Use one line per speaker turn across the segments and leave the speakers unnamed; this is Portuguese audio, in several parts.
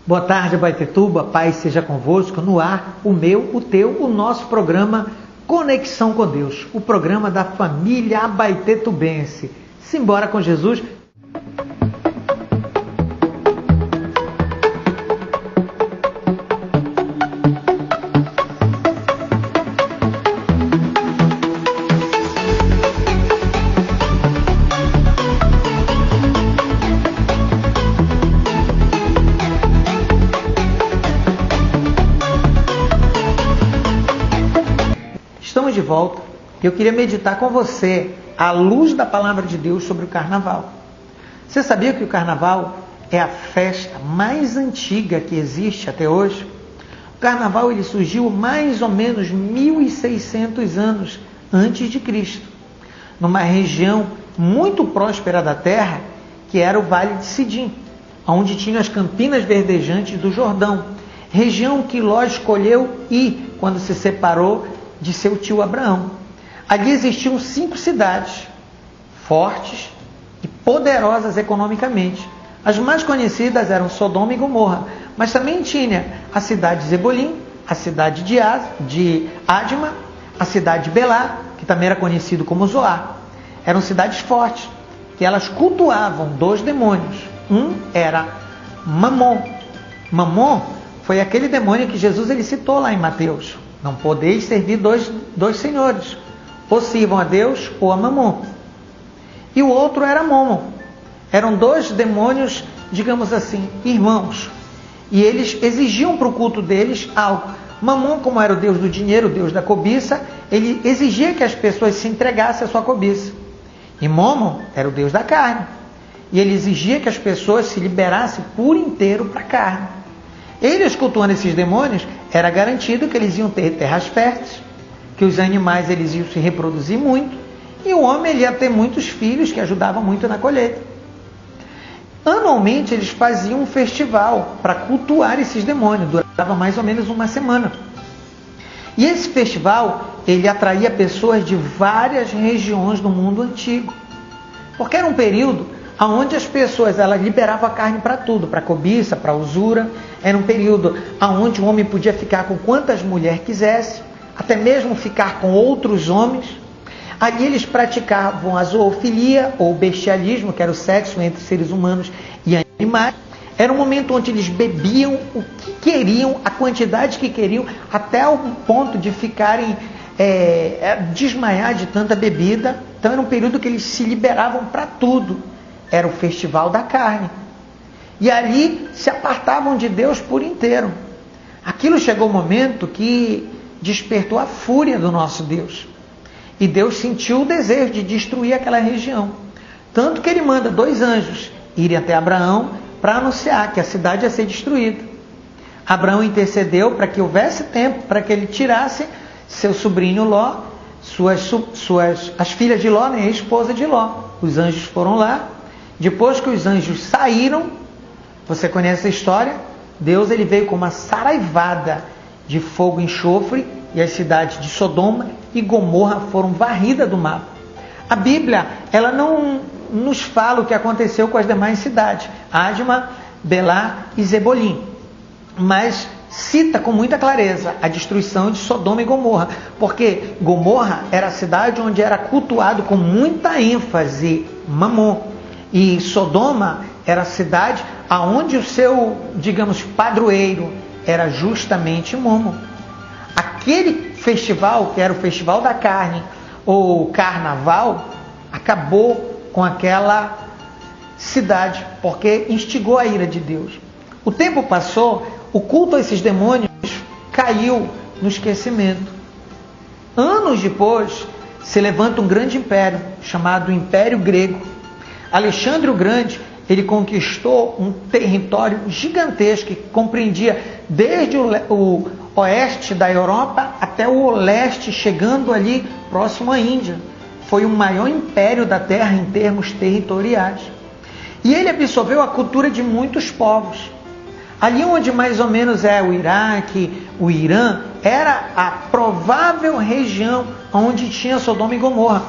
Boa tarde, Abaetetuba, paz seja convosco, no ar, o meu, o teu, o nosso programa Conexão com Deus, o programa da família abaetetubense. Simbora com Jesus. Estamos de volta. Eu queria meditar com você à luz da palavra de Deus sobre o carnaval. Você sabia que o carnaval é a festa mais antiga que existe até hoje? O carnaval ele surgiu mais ou menos 1.600 anos antes de Cristo, numa região muito próspera da terra, que era o Vale de Sidim, onde tinha as campinas verdejantes do Jordão, região que Ló escolheu ir quando se separou de seu tio Abraão. Ali existiam 5 cidades, fortes e poderosas economicamente. As mais conhecidas eram Sodoma e Gomorra, mas também tinha a cidade de Zebolim, a cidade de Adma, a cidade de Belá, que também era conhecido como Zoar. Eram cidades fortes, que elas cultuavam 2 demônios. Um era Mamon. Mamon foi aquele demônio que Jesus ele citou lá em Mateus. Não podeis servir dois senhores, ou sirvam a Deus ou a Mamon. E o outro era Momon. Eram 2 demônios, digamos assim, irmãos. E eles exigiam para o culto deles algo. Mamon, como era o deus do dinheiro, o deus da cobiça, ele exigia que as pessoas se entregassem à sua cobiça. E Momon era o deus da carne. E ele exigia que as pessoas se liberassem por inteiro para a carne. Eles cultuando esses demônios, era garantido que eles iam ter terras férteis, que os animais eles iam se reproduzir muito, e o homem ele ia ter muitos filhos que ajudavam muito na colheita. Anualmente eles faziam um festival para cultuar esses demônios, durava mais ou menos uma semana. E esse festival ele atraía pessoas de várias regiões do mundo antigo, porque era um período onde as pessoas elas liberavam a carne para tudo, para cobiça, para usura. Era um período onde o homem podia ficar com quantas mulheres quisesse, até mesmo ficar com outros homens. Ali eles praticavam a zoofilia ou bestialismo, que era o sexo entre seres humanos e animais. Era um momento onde eles bebiam o que queriam, a quantidade que queriam, até o ponto de ficarem desmaiar de tanta bebida. Então era um período que eles se liberavam para tudo. Era o festival da carne. E ali se apartavam de Deus por inteiro. Aquilo chegou um momento que despertou a fúria do nosso Deus. E Deus sentiu o desejo de destruir aquela região. Tanto que ele manda 2 anjos irem até Abraão para anunciar que a cidade ia ser destruída. Abraão intercedeu para que houvesse tempo para que ele tirasse seu sobrinho Ló, as filhas de Ló, né, a esposa de Ló. Os anjos foram lá. Depois que os anjos saíram, você conhece a história? Deus ele veio com uma saraivada de fogo e enxofre e as cidades de Sodoma e Gomorra foram varridas do mapa. A Bíblia ela não nos fala o que aconteceu com as demais cidades, Adma, Belá e Zebolim, mas cita com muita clareza a destruição de Sodoma e Gomorra, porque Gomorra era a cidade onde era cultuado com muita ênfase Mamon. E Sodoma era a cidade aonde o seu, digamos, padroeiro era justamente Momon. Aquele festival, que era o festival da carne, ou carnaval, acabou com aquela cidade, porque instigou a ira de Deus. O tempo passou, o culto a esses demônios caiu no esquecimento. Anos depois, se levanta um grande império, chamado Império Grego. Alexandre o Grande, ele conquistou um território gigantesco que compreendia desde o oeste da Europa até o leste, chegando ali próximo à Índia. Foi o maior império da Terra em termos territoriais. E ele absorveu a cultura de muitos povos. Ali onde mais ou menos é o Iraque, o Irã, era a provável região onde tinha Sodoma e Gomorra.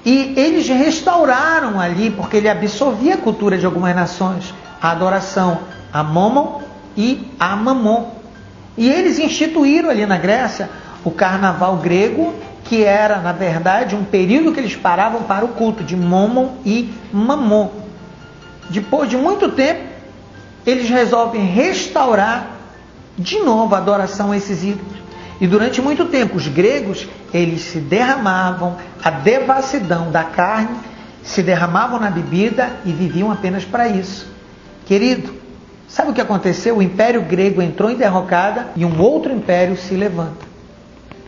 E eles restauraram ali, porque ele absorvia a cultura de algumas nações, a adoração a Momon e a Mamon. E eles instituíram ali na Grécia o carnaval grego, que era, na verdade, um período que eles paravam para o culto de Momon e Mamon. Depois de muito tempo, eles resolvem restaurar de novo a adoração a esses ídolos. E durante muito tempo, os gregos, eles se derramavam, a devassidão da carne, se derramavam na bebida e viviam apenas para isso. Querido, sabe o que aconteceu? O Império Grego entrou em derrocada e um outro império se levanta.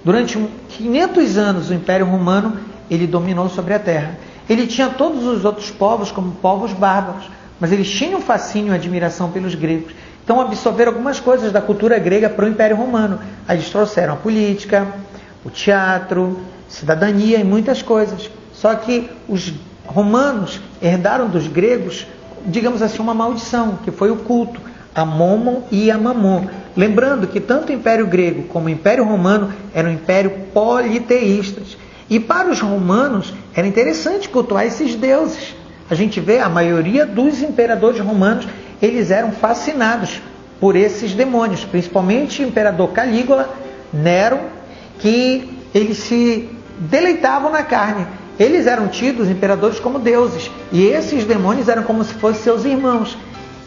Durante 500 anos, o Império Romano, ele dominou sobre a terra. Ele tinha todos os outros povos como povos bárbaros, mas eles tinham fascínio e admiração pelos gregos. Então absorveram algumas coisas da cultura grega para o Império Romano. Aí eles trouxeram a política, o teatro, cidadania e muitas coisas. Só que os romanos herdaram dos gregos, digamos assim, uma maldição, que foi o culto a Momon e a Mamon. Lembrando que tanto o Império Grego como o Império Romano eram um império politeístas. E para os romanos era interessante cultuar esses deuses. A gente vê a maioria dos imperadores romanos, eles eram fascinados por esses demônios, principalmente o imperador Calígula, Nero, que eles se deleitavam na carne. Eles eram tidos, imperadores, como deuses. E esses demônios eram como se fossem seus irmãos.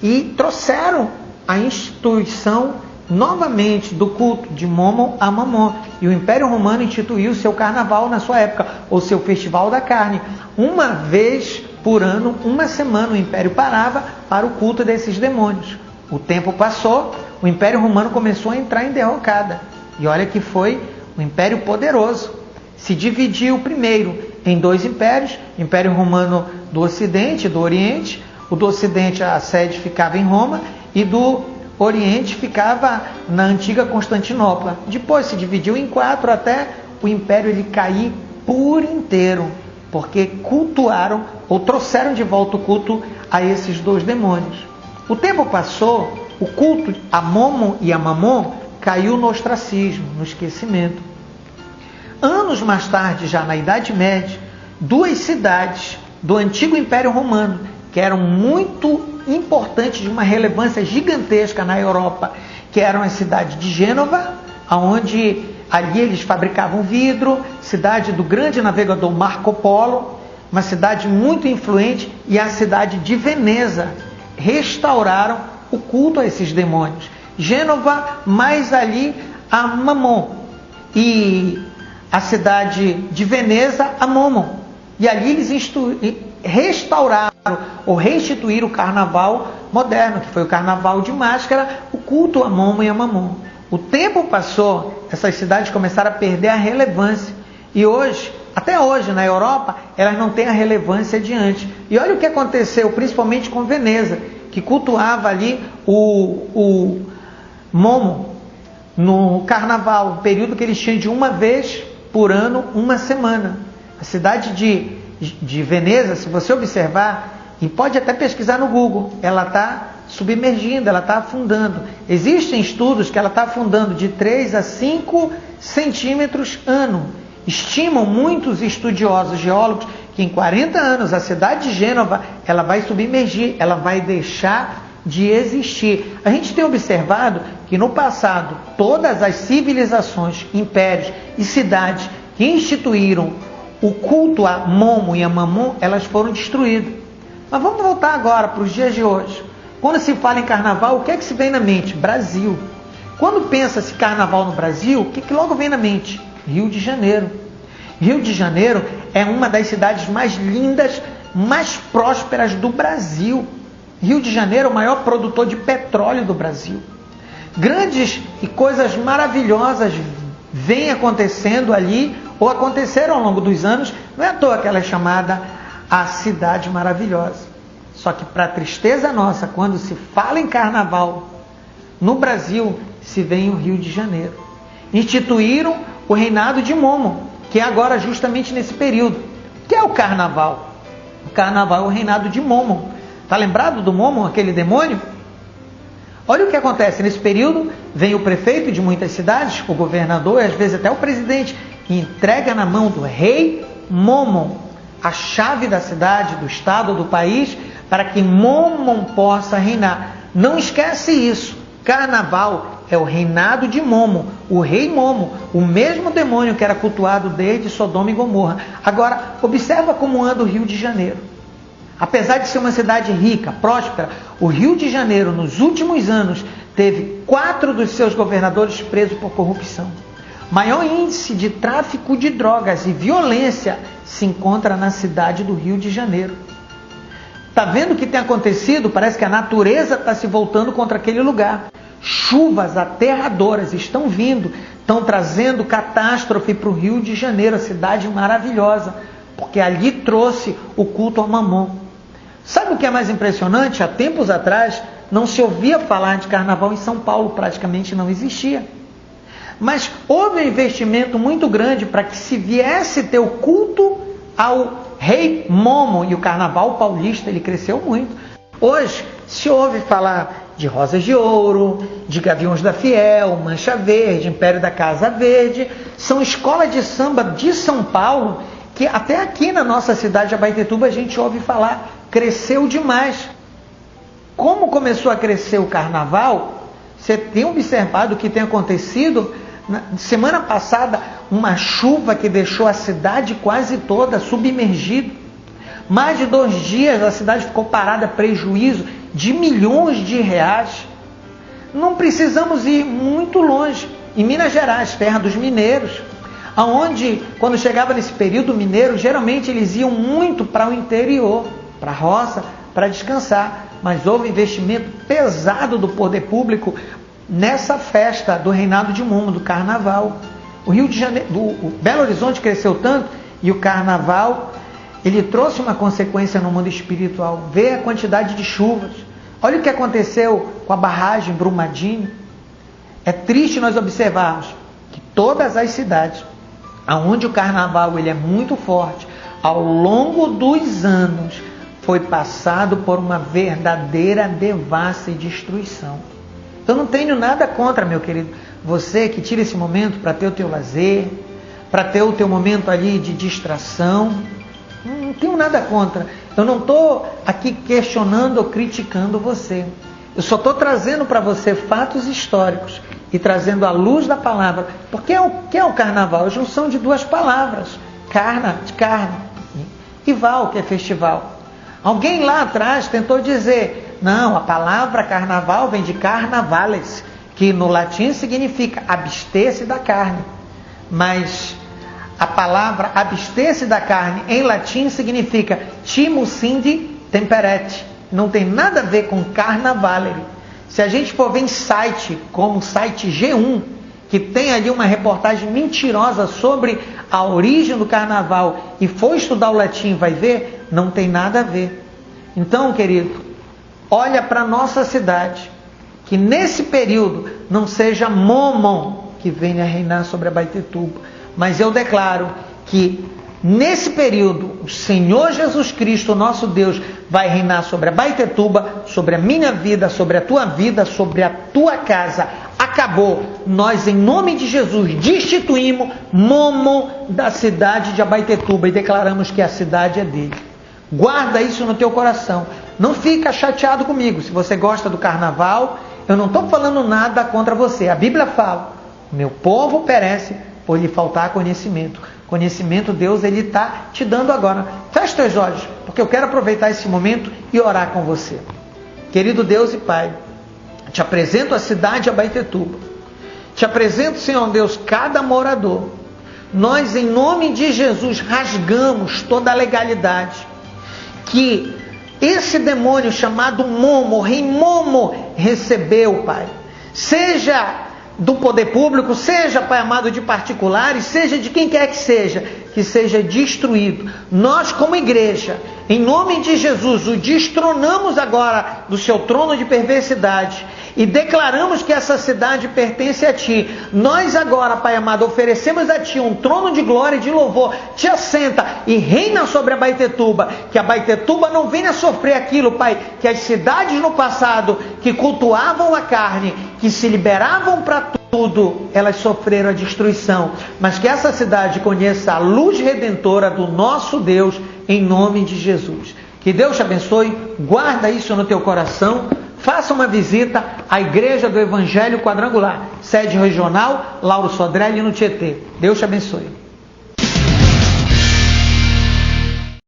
E trouxeram a instituição novamente do culto de Momon a Mamon. E o Império Romano instituiu o seu carnaval na sua época, ou seu festival da carne. Uma vez por ano, uma semana, o Império parava para o culto desses demônios. O tempo passou, o Império Romano começou a entrar em derrocada. E olha que foi um império poderoso. Se dividiu primeiro em dois impérios, o Império Romano do Ocidente e do Oriente. O do Ocidente, a sede ficava em Roma, e do Oriente ficava na antiga Constantinopla. Depois se dividiu em 4 até o império ele cair por inteiro, porque cultuaram ou trouxeram de volta o culto a esses dois demônios. O tempo passou, o culto a Momon e a Mamon caiu no ostracismo, no esquecimento. Anos mais tarde, já na Idade Média, 2 cidades do antigo Império Romano, que eram muito importantes, de uma relevância gigantesca na Europa, que eram a cidade de Gênova, onde ali eles fabricavam vidro, cidade do grande navegador Marco Polo, uma cidade muito influente, e a cidade de Veneza. Restauraram o culto a esses demônios. Gênova, mais ali a Mamon, e a cidade de Veneza, a Momon. E ali eles restauraram ou restituíram o carnaval moderno, que foi o carnaval de máscara, o culto a Momon e a Mamon. O tempo passou, essas cidades começaram a perder a relevância. E hoje, até hoje, na Europa, elas não têm a relevância de antes. E olha o que aconteceu, principalmente com Veneza, que cultuava ali o Momon no carnaval, um período que eles tinham de uma vez por ano, uma semana. A cidade de Veneza, se você observar, e pode até pesquisar no Google, ela está submergindo, ela está afundando. Existem estudos que ela está afundando de 3 a 5 centímetros ano. Estimam muitos estudiosos, geólogos, que em 40 anos a cidade de Gênova ela vai submergir, ela vai deixar de existir. A gente tem observado que no passado todas as civilizações, impérios e cidades que instituíram o culto a Momon e a Mamon, elas foram destruídas. Mas vamos voltar agora para os dias de hoje. Quando se fala em carnaval, o que é que se vem na mente? Brasil. Quando pensa-se carnaval no Brasil, o que logo vem na mente? Rio de Janeiro. Rio de Janeiro é uma das cidades mais lindas, mais prósperas do Brasil. Rio de Janeiro é o maior produtor de petróleo do Brasil. Grandes e coisas maravilhosas vêm acontecendo ali, ou aconteceram ao longo dos anos. Não é à toa que ela é chamada a cidade maravilhosa. Só que, para tristeza nossa, quando se fala em carnaval no Brasil, se vem o Rio de Janeiro. Instituíram o reinado de Momon, que é agora justamente nesse período. O que é o carnaval? O carnaval é o reinado de Momon. Está lembrado do Momon, aquele demônio? Olha o que acontece. Nesse período, vem o prefeito de muitas cidades, o governador e às vezes até o presidente, que entrega na mão do rei Momon a chave da cidade, do estado, do país, para que Momon possa reinar. Não esquece isso. Carnaval é o reinado de Momo, o rei Momo, o mesmo demônio que era cultuado desde Sodoma e Gomorra. Agora, observa como anda o Rio de Janeiro. Apesar de ser uma cidade rica, próspera, o Rio de Janeiro, nos últimos anos, teve 4 dos seus governadores presos por corrupção. Maior índice de tráfico de drogas e violência se encontra na cidade do Rio de Janeiro. Está vendo o que tem acontecido? Parece que a natureza está se voltando contra aquele lugar. Chuvas aterradoras estão vindo, estão trazendo catástrofe para o Rio de Janeiro, a cidade maravilhosa, porque ali trouxe o culto ao Mamon. Sabe o que é mais impressionante? Há tempos atrás não se ouvia falar de carnaval em São Paulo, praticamente não existia. Mas houve um investimento muito grande para que se viesse ter o culto ao rei Momo, e o carnaval paulista ele cresceu muito. Hoje se ouve falar de Rosas de Ouro, de Gaviões da Fiel, Mancha Verde, Império da Casa Verde. São escolas de samba de São Paulo que até aqui na nossa cidade de Abaetetuba a gente ouve falar. Cresceu demais. Como começou a crescer o carnaval, você tem observado o que tem acontecido? Na semana passada, uma chuva que deixou a cidade quase toda submergida. Mais de 2 dias a cidade ficou parada, prejuízo de milhões de reais. Não precisamos ir muito longe. Em Minas Gerais, terra dos mineiros, aonde quando chegava nesse período mineiro, geralmente eles iam muito para o interior, para a roça, para descansar. Mas houve investimento pesado do poder público nessa festa do reinado de Momo, do carnaval. O Rio de Janeiro, o Belo Horizonte cresceu tanto, e o carnaval, ele trouxe uma consequência no mundo espiritual. Vê a quantidade de chuvas. Olha o que aconteceu com a barragem Brumadinho. É triste nós observarmos que todas as cidades, onde o carnaval ele é muito forte, ao longo dos anos, foi passado por uma verdadeira devassa e destruição. Eu não tenho nada contra, meu querido, você que tira esse momento para ter o teu lazer, para ter o teu momento ali de distração. Não tenho nada contra. Eu não estou aqui questionando ou criticando você. Eu só estou trazendo para você fatos históricos e trazendo à luz da palavra. Porque o que é o carnaval? A junção de 2 palavras. Carna, de carne, e val, que é festival. Alguém lá atrás tentou dizer, não, a palavra carnaval vem de carnavales, que no latim significa abster-se da carne. Mas a palavra abster-se da carne em latim significa timus indi temperet. Não tem nada a ver com carnavalere. Se a gente for ver em site, como o site G1, que tem ali uma reportagem mentirosa sobre a origem do carnaval, e for estudar o latim, vai ver, não tem nada a ver. Então, querido, olha para a nossa cidade, que nesse período não seja Momon que venha reinar sobre Abaetetuba, mas eu declaro que nesse período o Senhor Jesus Cristo, nosso Deus, vai reinar sobre Abaetetuba, sobre a minha vida, sobre a tua casa. Acabou. Nós, em nome de Jesus, destituímos Momon da cidade de Abaetetuba e declaramos que a cidade é dele. Guarda isso no teu coração. Não fica chateado comigo. Se você gosta do carnaval, eu não estou falando nada contra você. A Bíblia fala, meu povo perece por lhe faltar conhecimento. Conhecimento Deus ele está te dando agora. Feche teus olhos, porque eu quero aproveitar esse momento e orar com você. Querido Deus e Pai, te apresento a cidade de Abaetetuba. Te apresento, Senhor Deus, cada morador. Nós, em nome de Jesus, rasgamos toda a legalidade que esse demônio chamado Momo, rei Momo, recebeu, Pai. Seja do poder público, seja, Pai amado, de particulares, seja de quem quer que seja destruído. Nós, como igreja, em nome de Jesus, o destronamos agora do seu trono de perversidade e declaramos que essa cidade pertence a Ti. Nós agora, Pai amado, oferecemos a Ti um trono de glória e de louvor. Te assenta e reina sobre Abaetetuba, que Abaetetuba não venha sofrer aquilo, Pai, que as cidades no passado que cultuavam a carne, que se liberavam para tudo, elas sofreram a destruição, mas que essa cidade conheça a luz redentora do nosso Deus, em nome de Jesus. Que Deus te abençoe, guarda isso no teu coração, faça uma visita à Igreja do Evangelho Quadrangular, sede regional, Lauro Sodré, no Tietê. Deus te abençoe.